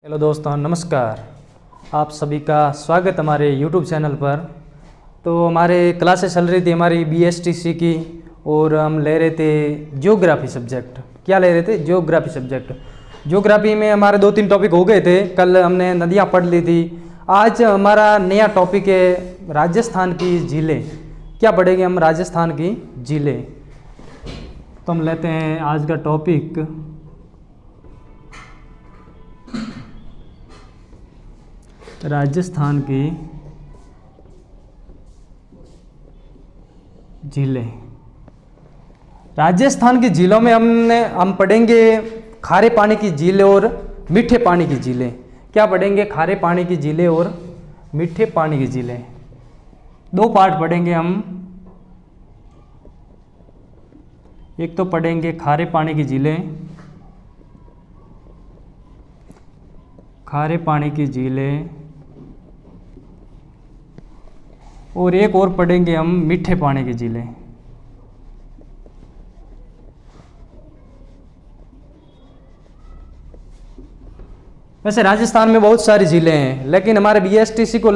Hello दोस्तों, नमस्कार। आप सभी का स्वागत हमारे यूट्यूब चैनल पर। तो हमारे क्लासेस चल रही थी हमारी बीएसटीसी की, और हम ले रहे थे ज्योग्राफी सब्जेक्ट। क्या ले रहे थे? Geography subject. ज्योग्राफी में हमारे 2-3 टॉपिक हो गए थे। कल हमने नदियाँ पढ़ ली थी। आज हमारा नया टॉपिक है राजस्थान की झीलें। क्या पढ़ेंगे हम? राजस्थान की झीलें। तो हम लेते हैं आज का टॉपिक राजस्थान की झीलें। राजस्थान की झीलों में हम पढ़ेंगे खारे पानी की झीलें और मीठे पानी की झीलें। क्या पढ़ेंगे? खारे पानी की झीलें और मीठे पानी की झीलें। 2 पार्ट पढ़ेंगे हम। एक तो पढ़ेंगे खारे पानी की झीलें, खारे पानी की झीलें, और एक और पढ़ेंगे हम मीठे पानी की झीलें। वैसे राजस्थान में बहुत सारी झीलें हैं, लेकिन हमारे बीएसटीसी को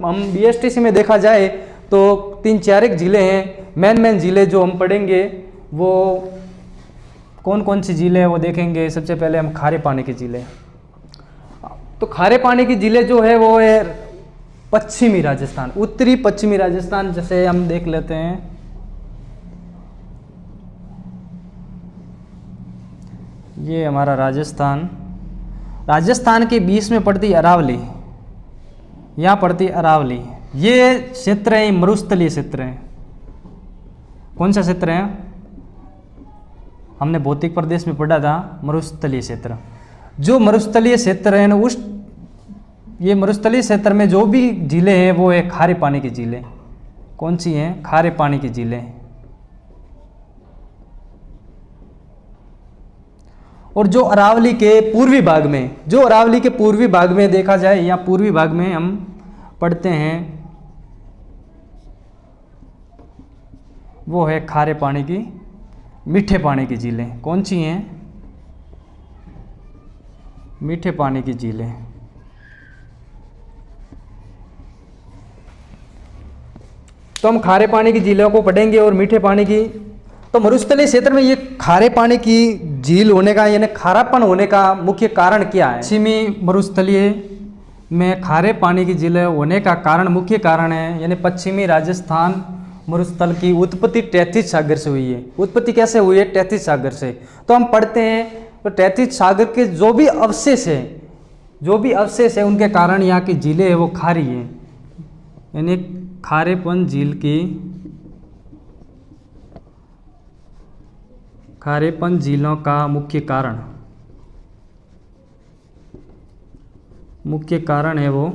हम बीएसटीसी में देखा जाए तो 3-4 झीलें हैं। मेन झीलें जो हम पढ़ेंगे वो कौन कौन सी झीलें हैं वो देखेंगे। सबसे पहले हम खारे पानी की झीलें। तो खारे पानी की झीलें जो है वो है पश्चिमी राजस्थान, उत्तरी पश्चिमी राजस्थान। जैसे हम देख लेते हैं, ये हमारा राजस्थान। राजस्थान के बीच में पड़ती है अरावली, यहाँ पड़ती है अरावली। ये क्षेत्र है मरुस्थलीय क्षेत्र है। कौन सा क्षेत्र है? हमने भौतिक प्रदेश में पढ़ा था मरुस्थलीय क्षेत्र। जो मरुस्थलीय क्षेत्र है ना, ये मरुस्थलीय क्षेत्र में जो भी झीलें हैं वो है खारे पानी की झीलें। कौन सी हैं? खारे पानी की झीलें। और जो अरावली के पूर्वी भाग में, देखा जाए, या पूर्वी भाग में हम पढ़ते हैं, वो है खारे पानी की, मीठे पानी की झीलें। कौन सी हैं? मीठे पानी की झीलें। तो हम खारे पानी की झीलों को पढ़ेंगे और मीठे पानी की। तो मरुस्थलीय क्षेत्र में ये खारे पानी की झील होने का, यानी खारापन होने का मुख्य कारण क्या है? पश्चिमी मरुस्थलीय में खारे पानी की झीलें होने का मुख्य कारण है, यानी पश्चिमी राजस्थान मरुस्थल की उत्पत्ति तैथिस सागर से हुई है। उत्पत्ति कैसे हुई है? तैथिस सागर से। तो हम पढ़ते हैं तो तैथिस सागर के जो भी अवशेष है उनके कारण यहाँ की झीलें है वो खारी है। यानी खारेपन झील की, खारेपन झीलों का मुख्य कारण है वो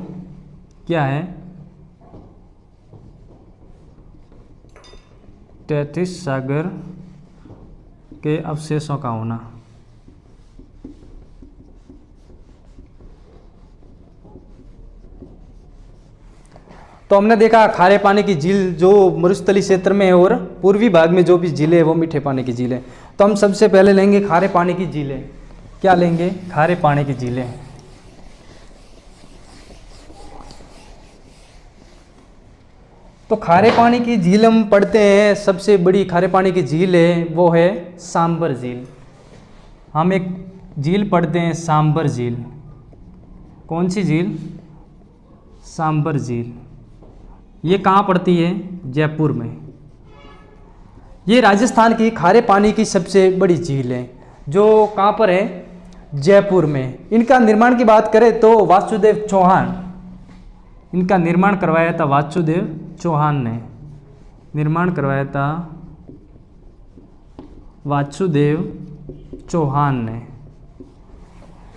क्या है? तैथिस सागर के अवशेषों का होना। तो हमने देखा खारे पानी की झील जो मरुस्थलीय क्षेत्र में है, और पूर्वी भाग में जो भी झीलें है वो मीठे पानी की झीलें। तो हम सबसे पहले लेंगे खारे पानी की झीलें। क्या लेंगे? खारे पानी की झीलें। तो खारे पानी की झील हम पढ़ते हैं, सबसे बड़ी खारे पानी की झील है वो है सांबर झील। हम एक झील पढ़ते हैं सांबर झील। कौन सी झील? सांबर झील। ये कहाँ पड़ती है? जयपुर में। ये राजस्थान की खारे पानी की सबसे बड़ी झील है, जो कहाँ पर है? जयपुर में। इनका निर्माण की बात करें तो वासुदेव चौहान, इनका निर्माण करवाया था वासुदेव चौहान ने। निर्माण करवाया था वासुदेव चौहान ने।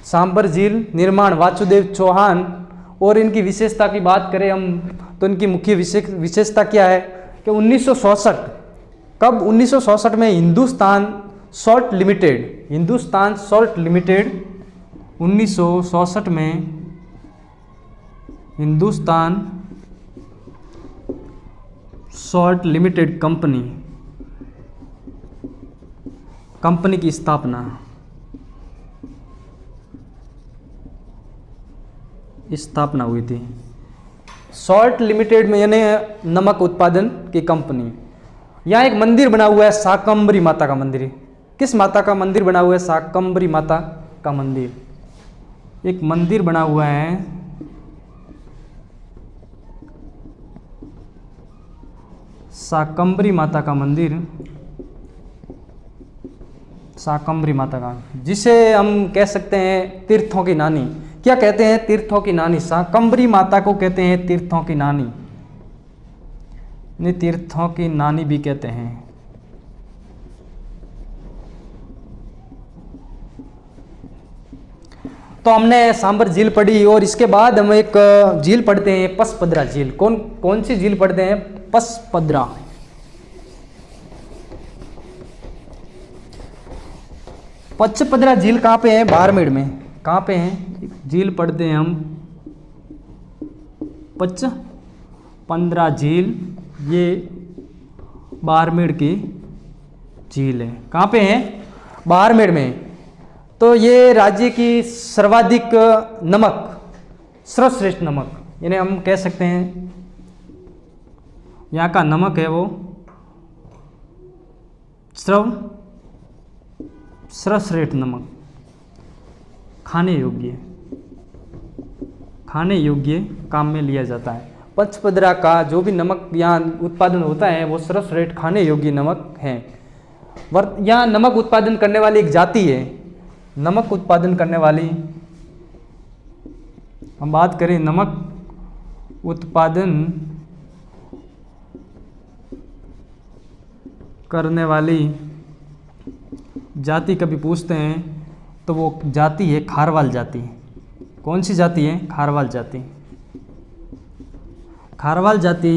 सांबर झील निर्माण वासुदेव चौहान। और इनकी विशेषता की बात करें हम तो इनकी मुख्य विशेषता क्या है कि 1966, कब? 1966 में हिंदुस्तान सॉल्ट लिमिटेड, 1966 में हिंदुस्तान सॉल्ट लिमिटेड कंपनी की स्थापना स्थापना हुई थी। सॉल्ट लिमिटेड में यानी नमक उत्पादन की कंपनी। यहाँ एक मंदिर बना हुआ है, शाकंभरी माता का मंदिर। किस माता का मंदिर बना हुआ है? शाकंभरी माता का मंदिर। एक मंदिर बना हुआ है शाकंभरी माता का मंदिर, शाकंभरी माता का, जिसे हम कह सकते हैं तीर्थों की नानी। क्या कहते हैं? तीर्थों की नानी। शाकंभरी माता को कहते हैं तीर्थों की नानी, नहीं तीर्थों की नानी भी कहते हैं। तो हमने सांबर झील पढ़ी और इसके बाद हम एक झील पढ़ते हैं, पचपदरा झील। कौन सी झील पढ़ते हैं? पचपदरा। पचपदरा झील कहाँ पे है? बाड़मेर में। कहाँ पे है? झील पढ़ते हैं हम पचपदरा झील, ये बाड़मेर की झील है। कहाँ पे है? बाड़मेर में। तो ये राज्य की सर्वाधिक नमक, सर्वश्रेष्ठ नमक, यानी हम कह सकते हैं यहाँ का नमक है वो सर्वश्रेष्ठ नमक, खाने योग्य काम में लिया जाता है। पचपदरा का जो भी नमक यहाँ उत्पादन होता है वो सर्वश्रेष्ठ खाने योग्य नमक है। यहाँ नमक उत्पादन करने वाली एक जाति है, नमक उत्पादन करने वाली, हम बात करें नमक उत्पादन करने वाली जाति कभी पूछते हैं तो वो जाति है खारवाल जाति। कौन सी जाति है? खारवाल जाति। खारवाल जाति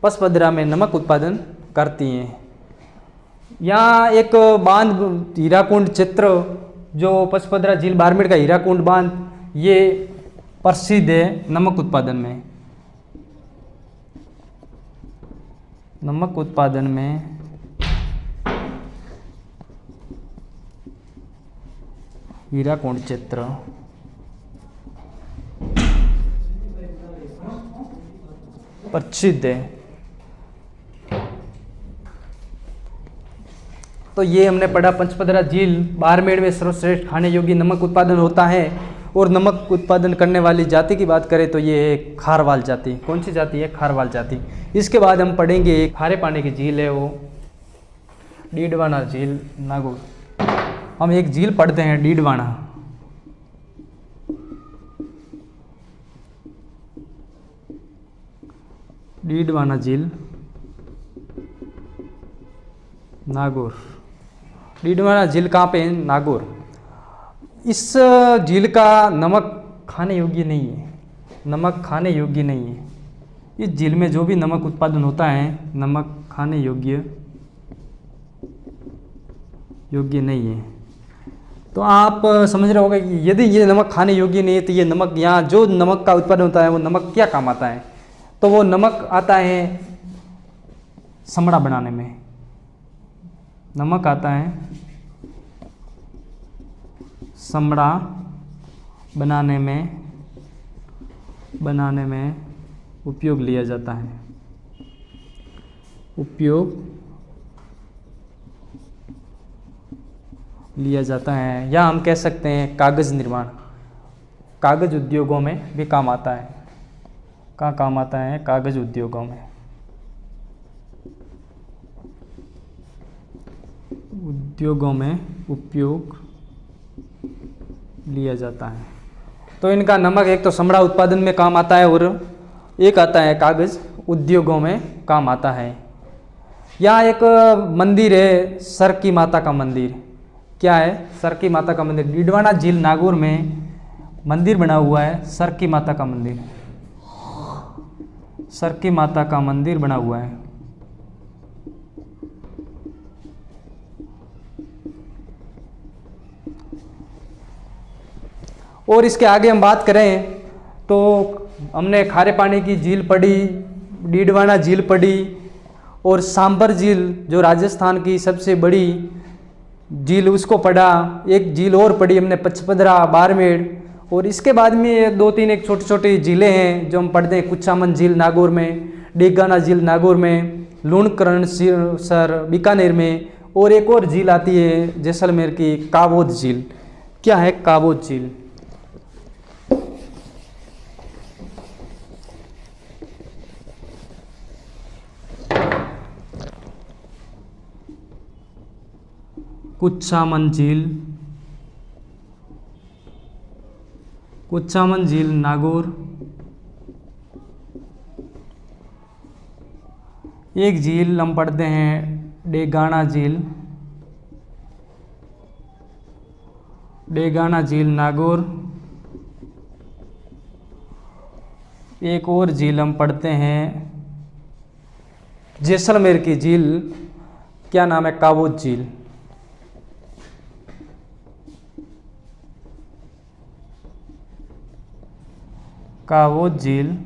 पचपदरा में नमक उत्पादन करती हैं। यहाँ एक बांध, हीराकुंड क्षेत्र, जो पचपदरा झील बाड़मेर का हीराकुंड बांध, ये प्रसिद्ध है नमक उत्पादन में। नमक उत्पादन में हीराकुंड क्षेत्र प्रसिद्ध है। तो ये हमने पढ़ा पचपदरा झील बाड़मेर में सर्वश्रेष्ठ खाने योग्य नमक उत्पादन होता है। और नमक उत्पादन करने वाली जाति की बात करें तो ये है खारवाल जाति। कौन सी जाति है? खारवाल जाति। इसके बाद हम पढ़ेंगे खारे पानी की झील है वो डीडवाना झील, नागौर। हम एक झील पढ़ते हैं डीडवाना। डीडवाना झील, नागौर। डीडवाना झील कहाँ पे है? नागौर। इस झील का नमक खाने योग्य नहीं है, नमक खाने योग्य नहीं है। इस झील में जो भी नमक उत्पादन होता है, नमक खाने योग्य नहीं है। तो आप समझ रहे होंगे कि यदि ये नमक खाने योग्य नहीं है तो ये नमक, यहाँ जो नमक का उत्पादन होता है वो नमक क्या काम आता है? तो वो नमक आता है समड़ा बनाने में। नमक आता है समड़ा बनाने में उपयोग लिया जाता है। या हम कह सकते हैं कागज़ निर्माण, कागज़ उद्योगों में भी काम आता है। कहाँ काम आता है? कागज़ उद्योगों में। उपयोग लिया जाता है। तो इनका नमक एक तो समड़ा उत्पादन में काम आता है और एक आता है कागज़ उद्योगों में काम आता है। यहाँ एक मंदिर है सरकी माता का मंदिर। क्या है? सरकी माता का मंदिर। डीडवाना झील नागौर में मंदिर बना हुआ है सरकी माता का मंदिर। सरकी माता का मंदिर बना हुआ है। और इसके आगे हम बात करें तो हमने खारे पानी की झील पढ़ी, डीडवाना झील पढ़ी और सांबर झील जो राजस्थान की सबसे बड़ी झील उसको पढ़ा। एक झील और पढ़ी हमने पचपदरा बाड़मेर, और इसके बाद में ये 2-3 एक छोटी छोटी झीलें हैं जो हम पढ़ते हैं। कुचामन झील नागौर में, डेगाना झील नागौर में, लूणकरण सर बीकानेर में, और एक और झील आती है जैसलमेर की, कावोद झील। क्या है कावोद झील? कुचामन झील, कुचामन झील नागौर। एक झील हम पढ़ते हैं डेगाना झील, डेगाना झील नागौर। एक और झील हम पढ़ते हैं जैसलमेर की झील, क्या नाम है? कावोद झील। कावोद झील।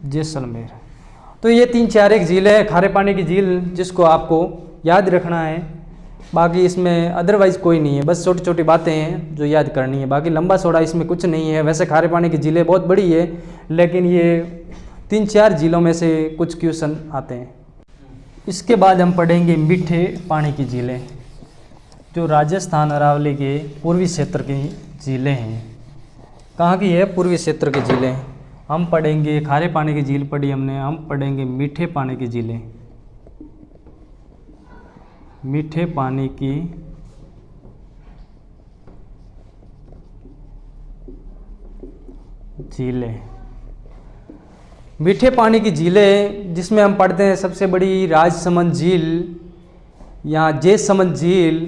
जैसलमेर। तो ये 3-4 एक झील है खारे पानी की झील जिसको आपको याद रखना है। बाकी इसमें अदरवाइज कोई नहीं है, बस छोटी छोटी बातें हैं जो याद करनी है। बाकी लंबा चौड़ा इसमें कुछ नहीं है। वैसे खारे पानी की झीलें बहुत बड़ी है, लेकिन ये 3-4 झीलों में से कुछ क्वेश्चन आते हैं। इसके बाद हम पढ़ेंगे मीठे पानी की झीलें, जो राजस्थान अरावली के पूर्वी क्षेत्र की झीलें हैं। कहाँ की है? पूर्वी क्षेत्र की झीलें। हम पढ़ेंगे खारे पानी की झील पढ़ी हमने, हम पढ़ेंगे मीठे पानी की झीलें। मीठे पानी की झीलें। मीठे पानी की झीलें जिसमें हम पढ़ते हैं सबसे बड़ी राजसमंद झील या जयसमंद झील,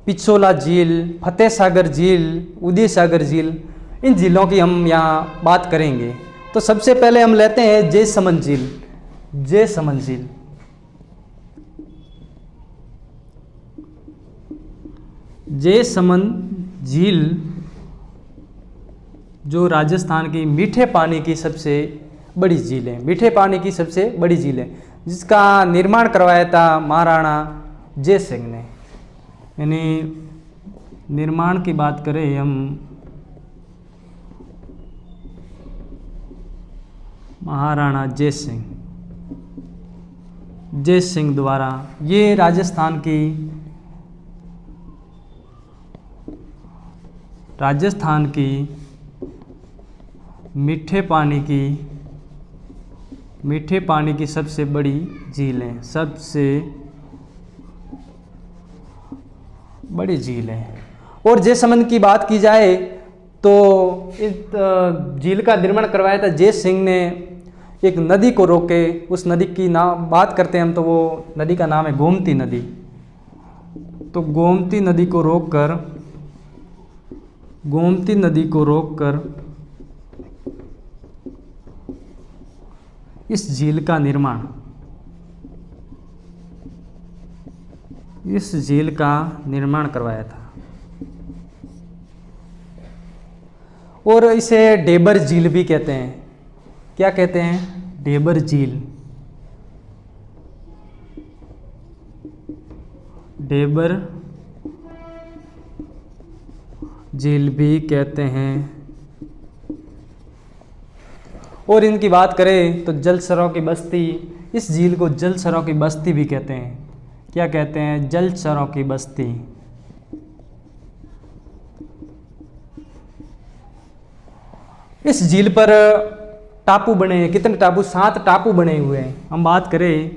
पिछोला झील, फतेह सागर झील, उदय सागर झील। इन झीलों की हम यहाँ बात करेंगे। तो सबसे पहले हम लेते हैं जयसमंद झील। जयसमंद झील, जयसमंद झील जो राजस्थान की मीठे पानी की सबसे बड़ी झील है। मीठे पानी की सबसे बड़ी झील है जिसका निर्माण करवाया था महाराणा जय सिंह ने। यानी निर्माण की बात करें हम, महाराणा जय सिंह द्वारा ये राजस्थान की मीठे पानी की सबसे बड़ी झील है, सबसे बड़ी झील है। और जयसमंद की बात की जाए तो इस झील का निर्माण करवाया था जय सिंह ने। एक नदी को रोके, उस नदी की नाम बात करते हैं हम तो वो नदी का नाम है गोमती नदी। तो गोमती नदी को रोककर इस झील का निर्माण करवाया था। और इसे डेबर झील भी कहते हैं। क्या कहते हैं? डेबर झील। डेबर झील भी कहते हैं। और इनकी बात करें तो जलचरों की बस्ती, इस झील को जलचरों की बस्ती भी कहते हैं। क्या कहते हैं? जलचरों की बस्ती। इस झील पर टापू बने हैं। कितने टापू? 7 टापू बने हुए हैं। हम बात करें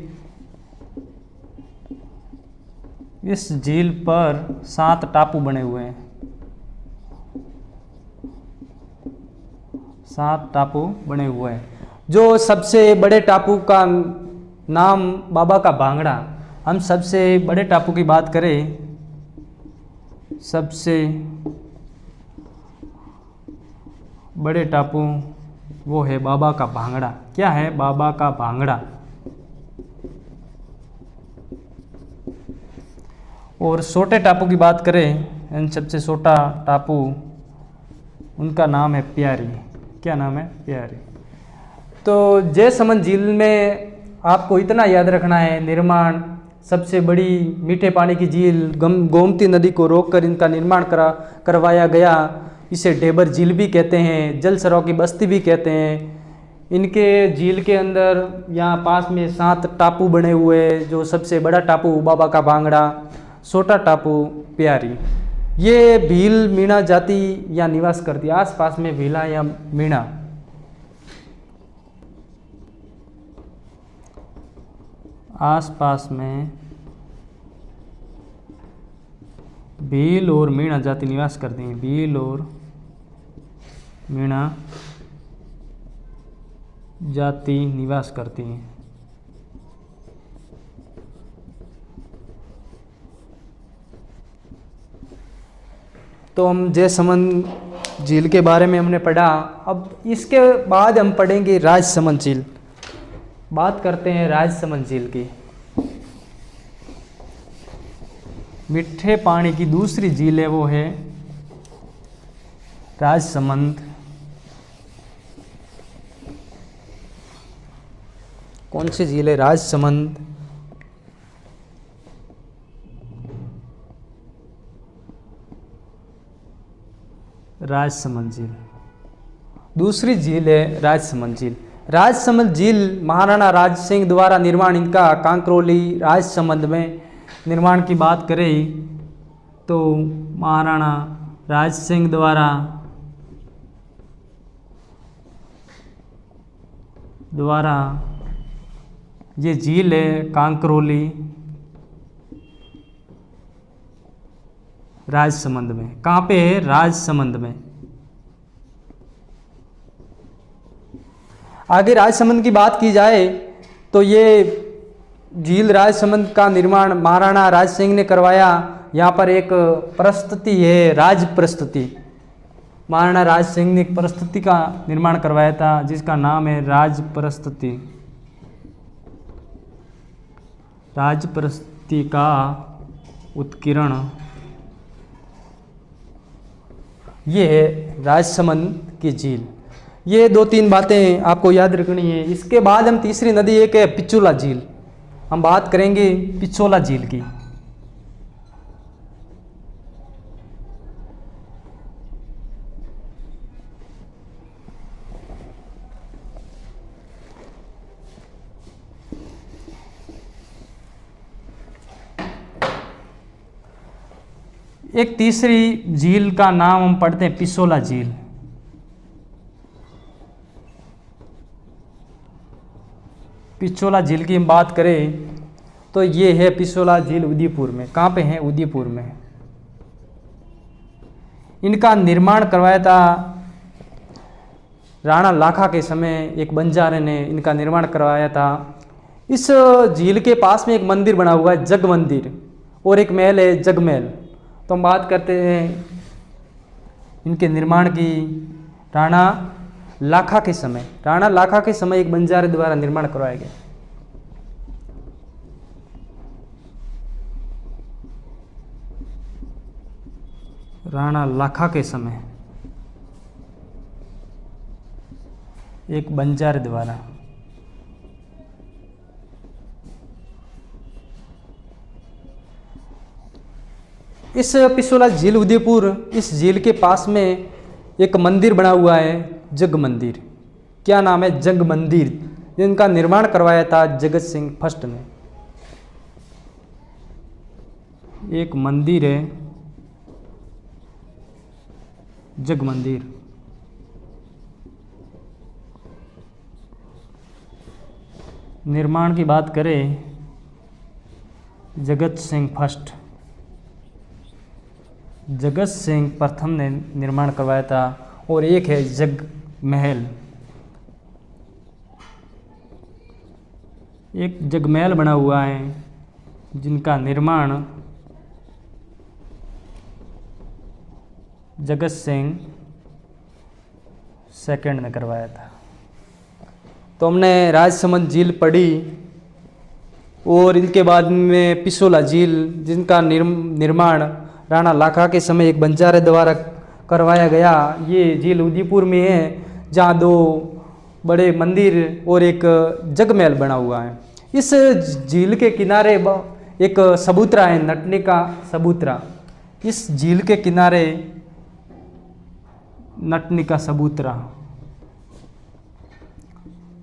इस झील पर 7 टापू बने हुए हैं। 7 टापू बने हुए हैं। जो सबसे बड़े टापू का नाम बाबा का भांगड़ा। हम सबसे बड़े टापू की बात करें, सबसे बड़े टापू वो है बाबा का भांगड़ा। क्या है? बाबा का भांगड़ा। और छोटे टापू की बात करें, इन सबसे छोटा टापू उनका नाम है प्यारी। क्या नाम है? प्यारी। तो जयसमंद झील में आपको इतना याद रखना है, निर्माण सबसे बड़ी मीठे पानी की झील गोमती नदी को रोककर इनका निर्माण करवाया गया। इसे डेबर झील भी कहते हैं, जल सरों की बस्ती भी कहते हैं। इनके झील के अंदर यहाँ पास में 7 टापू बने हुए, जो सबसे बड़ा टापू बाबा का भांगड़ा, छोटा टापू प्यारी। ये भील मीणा जाति या निवास करती है। आसपास में भीला या मीणा, आसपास में भील और मीणा जाति निवास करती हैं। भील और मीणा जाति निवास करती हैं। तो हम जयसमंद झील के बारे में हमने पढ़ा। अब इसके बाद हम पढ़ेंगे राजसमंद झील। बात करते हैं राजसमंद झील की। मीठे पानी की दूसरी झील है, वो है राजसमंद। कौन सी झील है? राजसमंद। राजसमंद झील दूसरी झील है राजसमंद झील। राजसमंद झील महाराणा राज सिंह द्वारा निर्माण, इनका कांकरोली राजसमंद में निर्माण की बात करें तो महाराणा राज सिंह द्वारा ये झील है कांकरोली राजसमंद में। कहाँ पे है? राजसमंद में। आगे राजसमंद की बात की जाए तो ये झील राजसमंद का निर्माण महाराणा राज सिंह ने करवाया। यहाँ पर एक प्रस्तुति है, राज प्रस्तुति। महाराणा राज सिंह ने एक प्रस्तुति का निर्माण करवाया था, जिसका नाम है राज प्रस्तुति। राज प्रस्तुति का उत्कीर्ण। ये है राजसमंद की झील। ये 2-3 बातें आपको याद रखनी है। इसके बाद हम तीसरी नदी एक है पिछोला झील। हम बात करेंगे पिछोला झील की। एक तीसरी झील का नाम हम पढ़ते हैं पिछोला झील। पिछोला झील की हम बात करें तो ये है पिछोला झील उदयपुर में। कहाँ पे है? उदयपुर में। इनका निर्माण करवाया था राणा लाखा के समय, एक बंजारे ने इनका निर्माण करवाया था। इस झील के पास में एक मंदिर बना हुआ है, जग मंदिर, और एक महल है, जगमहल। तो हम बात करते हैं इनके निर्माण की। राणा लाखा के समय एक बंजारे द्वारा निर्माण करवाया गया। राणा लाखा के समय एक बंजारे द्वारा। इस पिछोला झील उदयपुर, इस झील के पास में एक मंदिर बना हुआ है, जग मंदिर। क्या नाम है? जग मंदिर। जिनका निर्माण करवाया था जगत सिंह फर्स्ट ने। एक मंदिर है जग मंदिर। निर्माण की बात करें जगत सिंह फर्स्ट, जगत सिंह प्रथम ने निर्माण करवाया था। और एक है जग महल। एक जगमहल बना हुआ है, जिनका निर्माण जगत सिंह सेकंड ने करवाया था। तो हमने राजसमंद झील पढ़ी, और इनके बाद में पिछोला झील, जिनका निर्माण राणा लाखा के समय एक बंजारे द्वारा करवाया गया। ये झील उदयपुर में है, जहाँ 2 बड़े मंदिर और एक जगमहल बना हुआ है। इस झील के किनारे एक सबूतरा है, नटनी का सबूतरा। इस झील के किनारे नटनी का सबूतरा,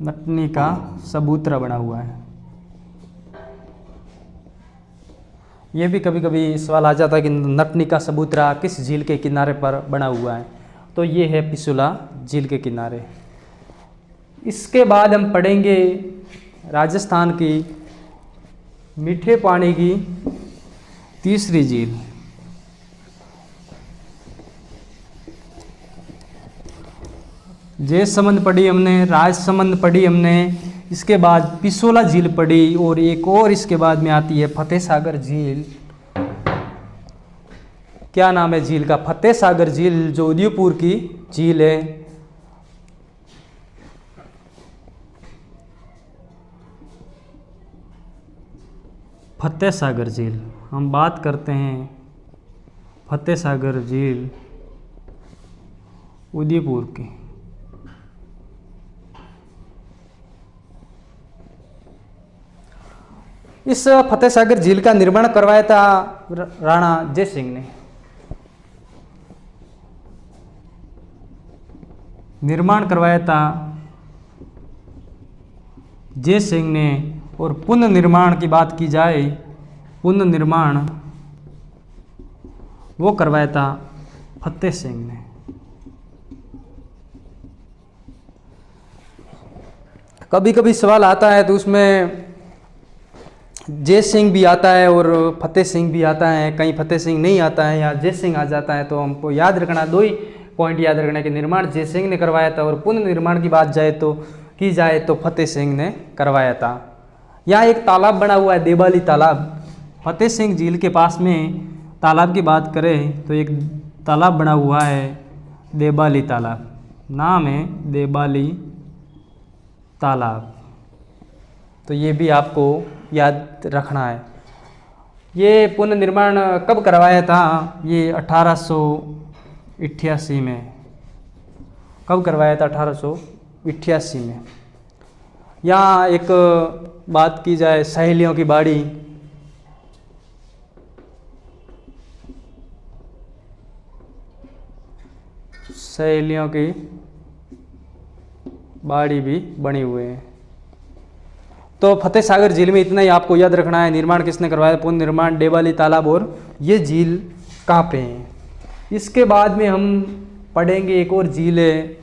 नटनी का सबूतरा बना हुआ है। ये भी कभी कभी सवाल आ जाता है कि नटनी का सबूतरा किस झील के किनारे पर बना हुआ है, तो ये है पिछोला झील के किनारे। इसके बाद हम पढ़ेंगे राजस्थान की मीठे पानी की तीसरी झील। जयसमंद पढ़ी हमने, राजसमंद पढ़ी हमने, इसके बाद पिछोला झील पढ़ी, और एक और इसके बाद में आती है फतेह सागर झील। क्या नाम है झील का? फतेह सागर झील, जो उदयपुर की झील है। फतेह सागर झील, हम बात करते हैं फतेह सागर झील उदयपुर की। इस फतेह सागर झील का निर्माण करवाया था राणा जय सिंह ने। निर्माण करवाया था जय सिंह ने, और पुनर्निर्माण की बात की जाए, पुनर्निर्माण वो करवाया था फतेह सिंह ने। कभी कभी सवाल आता है तो उसमें जय सिंह भी आता है और फतेह सिंह भी आता है, कहीं फतेह सिंह नहीं आता है या जय सिंह आ जाता है। तो हमको याद रखना, दो ही पॉइंट याद रखना कि निर्माण जय सिंह ने करवाया था और पुनर्निर्माण की बात की जाए तो फतेह सिंह ने करवाया था। यहाँ एक तालाब बना हुआ है, देबाली तालाब। फतेह सिंह झील के पास में तालाब की बात करें तो एक तालाब बना हुआ है, देबाली तालाब, नाम है देबाली तालाब। तो ये भी आपको याद रखना है। ये पुनर्निर्माण कब करवाया था? ये 1888 में। कब करवाया था? 1888 में। यहाँ एक बात की जाए सहेलियों की बाड़ी, सहेलियों की बाड़ी भी बनी हुई है। तो फतेह सागर झील में इतना ही आपको याद रखना है। निर्माण किसने करवाया? पुनर्निर्माण देबाली तालाब। और ये झील कहाँ पे है? इसके बाद में हम पढ़ेंगे एक और झील है,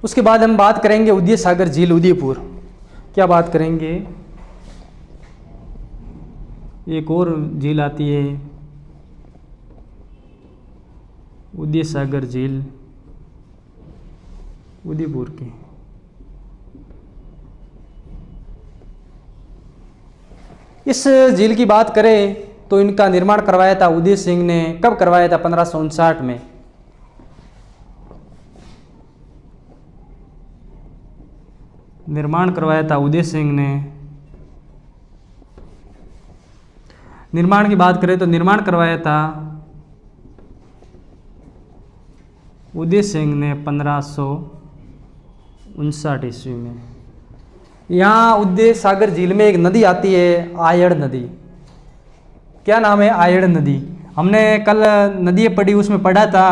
उसके बाद हम बात करेंगे उदय सागर झील उदयपुर। क्या बात करेंगे? एक और झील आती है उदय सागर झील उदयपुर की। इस झील की बात करें तो इनका निर्माण करवाया था उदय सिंह ने। कब करवाया था? 1559 में। निर्माण करवाया था उदय सिंह ने। निर्माण की बात करें तो निर्माण करवाया था उदय सिंह ने 1559 ईस्वी में। यहाँ उदय सागर झील में एक नदी आती है, आयड़ नदी। क्या नाम है? आयड़ नदी। हमने कल नदी पढ़ी, उसमें पढ़ा था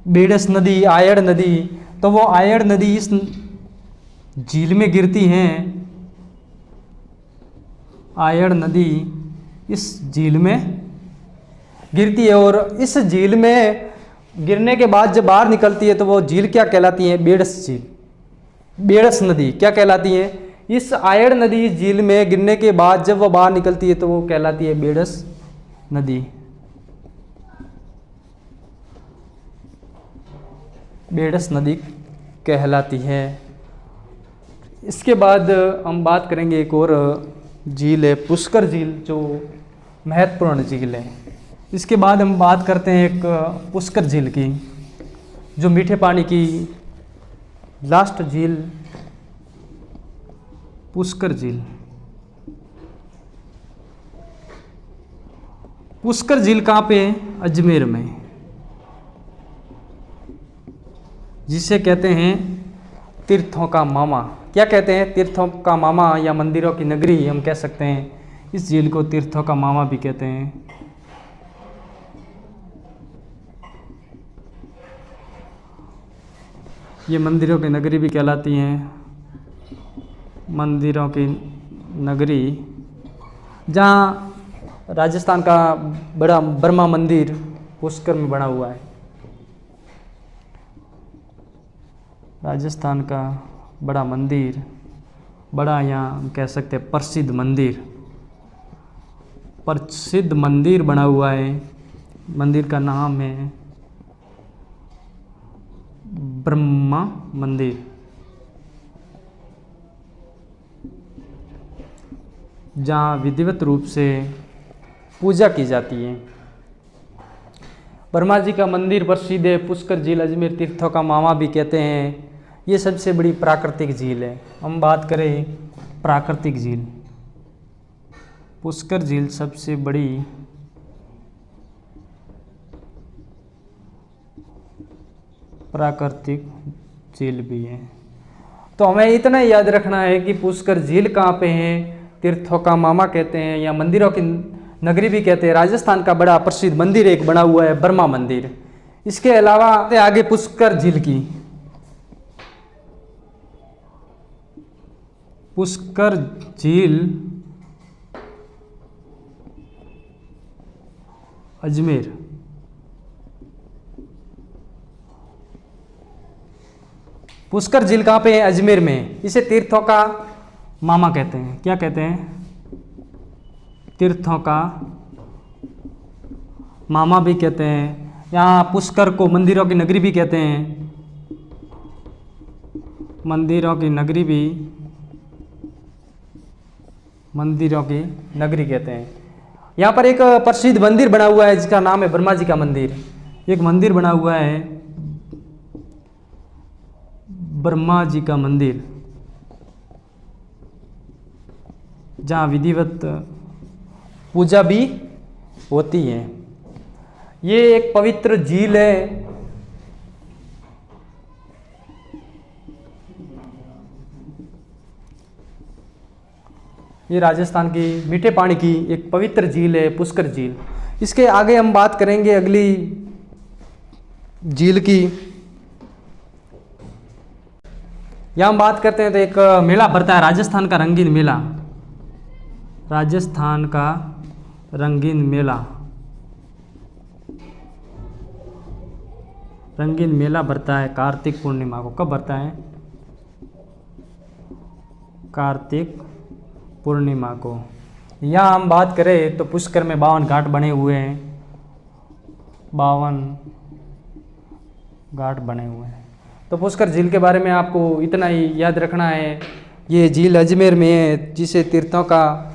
बेड़स नदी, आयड़ नदी। तो वो आयड़ नदी इस झील में गिरती हैं। आयड़ नदी इस झील में गिरती है, और इस झील में गिरने के बाद जब बाहर निकलती है तो वो झील क्या कहलाती है? बेड़स झील, बेड़स नदी क्या कहलाती है? इस आयड़ नदी इस झील में गिरने के बाद जब वो बाहर निकलती है तो वो कहलाती है बेड़स नदी। बेड़स नदी कहलाती है। इसके बाद हम बात करेंगे एक और झील है पुष्कर झील, जो महत्वपूर्ण झील है। इसके बाद हम बात करते हैं एक पुष्कर झील की, जो मीठे पानी की लास्ट झील पुष्कर झील। पुष्कर झील कहाँ पे है? अजमेर में, जिसे कहते हैं तीर्थों का मामा। क्या कहते हैं, तीर्थों का मामा या मंदिरों की नगरी हम कह सकते हैं। इस झील को तीर्थों का मामा भी कहते हैं। ये मंदिरों की नगरी भी कहलाती हैं, मंदिरों की नगरी। जहाँ राजस्थान का बड़ा ब्रह्मा मंदिर पुष्कर में बना हुआ है, राजस्थान का बड़ा मंदिर, बड़ा यहाँ हम कह सकते हैं प्रसिद्ध मंदिर बना हुआ है। मंदिर का नाम है ब्रह्मा मंदिर, जहाँ विधिवत रूप से पूजा की जाती है। ब्रह्मा जी का मंदिर प्रसिद्ध है। पुष्कर झील अजमेर तीर्थों का मामा भी कहते हैं। ये सबसे बड़ी प्राकृतिक झील है। हम बात करें प्राकृतिक झील, पुष्कर झील सबसे बड़ी प्राकृतिक झील भी है। तो हमें इतना ही याद रखना है कि पुष्कर झील कहाँ पे है, तीर्थों का मामा कहते हैं या मंदिरों की नगरी भी कहते हैं। राजस्थान का बड़ा प्रसिद्ध मंदिर एक बना हुआ है, ब्रह्मा मंदिर। इसके अलावा आगे पुष्कर झील की, पुष्कर झील अजमेर, पुष्कर झील कहाँ पे है, अजमेर में। इसे तीर्थों का मामा कहते हैं। क्या कहते हैं, तीर्थों का मामा भी कहते हैं। यहाँ पुष्कर को मंदिरों की नगरी भी कहते हैं, मंदिरों की नगरी कहते हैं। यहाँ पर एक प्रसिद्ध मंदिर बना हुआ है जिसका नाम है ब्रह्मा जी का मंदिर। एक मंदिर बना हुआ है ब्रह्मा जी का मंदिर, जहाँ विधिवत पूजा भी होती है। ये एक पवित्र झील है। ये राजस्थान की मीठे पानी की एक पवित्र झील है, पुष्कर झील। इसके आगे हम बात करेंगे अगली झील की। यहाँ हम बात करते हैं तो एक मेला पड़ता है, राजस्थान का रंगीन मेला। राजस्थान का रंगीन मेला बढ़ता है कार्तिक पूर्णिमा को। कब बढ़ता है, कार्तिक पूर्णिमा को। यहाँ हम बात करें तो पुष्कर में 52 घाट बने हुए हैं, 52 घाट बने हुए हैं। तो पुष्कर झील के बारे में आपको इतना ही याद रखना है। ये झील अजमेर में है, जिसे तीर्थों का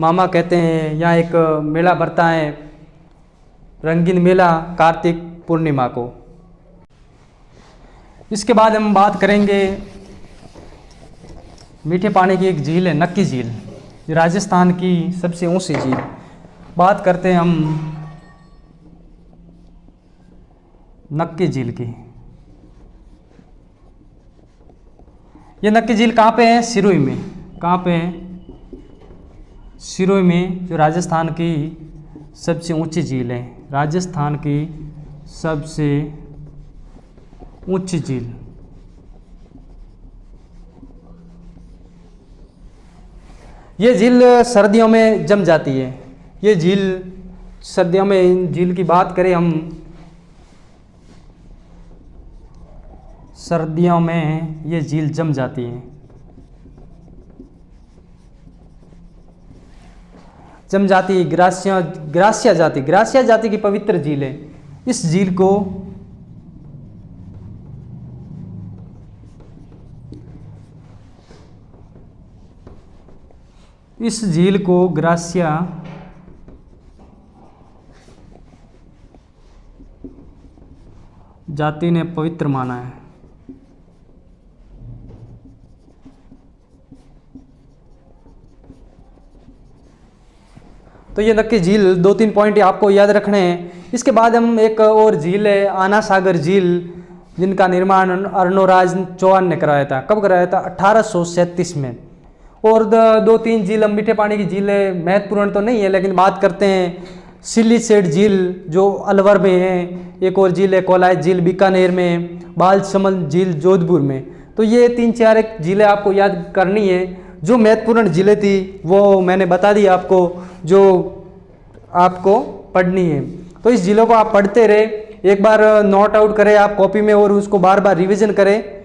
मामा कहते हैं। यहाँ एक मेला बढ़ता है, रंगीन मेला, कार्तिक पूर्णिमा को। इसके बाद हम बात करेंगे मीठे पानी की एक झील है, नक्की झील। ये राजस्थान की सबसे ऊंची झील। बात करते हैं हम नक्की झील की। ये नक्की झील कहाँ पे है, सिरोही में। कहाँ पे है, सिरोही में, जो राजस्थान की सबसे ऊंची झील है। राजस्थान की सबसे ऊंची झील। ये झील सर्दियों में जम जाती है। ये झील सर्दियों में, इन झील की बात करें हम, सर्दियों में ये झील जम जाती है। ग्रासिया जाति की पवित्र झील है। इस झील को ग्रासिया जाति ने पवित्र माना है। तो ये नक्की झील, 2-3 पॉइंट आपको याद रखने हैं। इसके बाद हम एक और झील है, आना सागर झील, जिनका निर्माण अर्णोराज चौहान ने कराया था। कब कराया था? 1837 में। और दो तीन झील मीठे पानी की झीलें महत्वपूर्ण तो नहीं है, लेकिन बात करते हैं सिलीसेट झील जो अलवर में है, एक और झील है कोलायत झील बीकानेर में, बालसमंद झील जोधपुर में। तो ये 3-4 झीलें आपको याद करनी है। जो महत्वपूर्ण झीलें थी वो मैंने बता दी आपको, जो आपको पढ़नी है। तो इस झीलों को आप पढ़ते रहे, एक बार नोट आउट करें आप कॉपी में और उसको बार बार रिवीजन करें।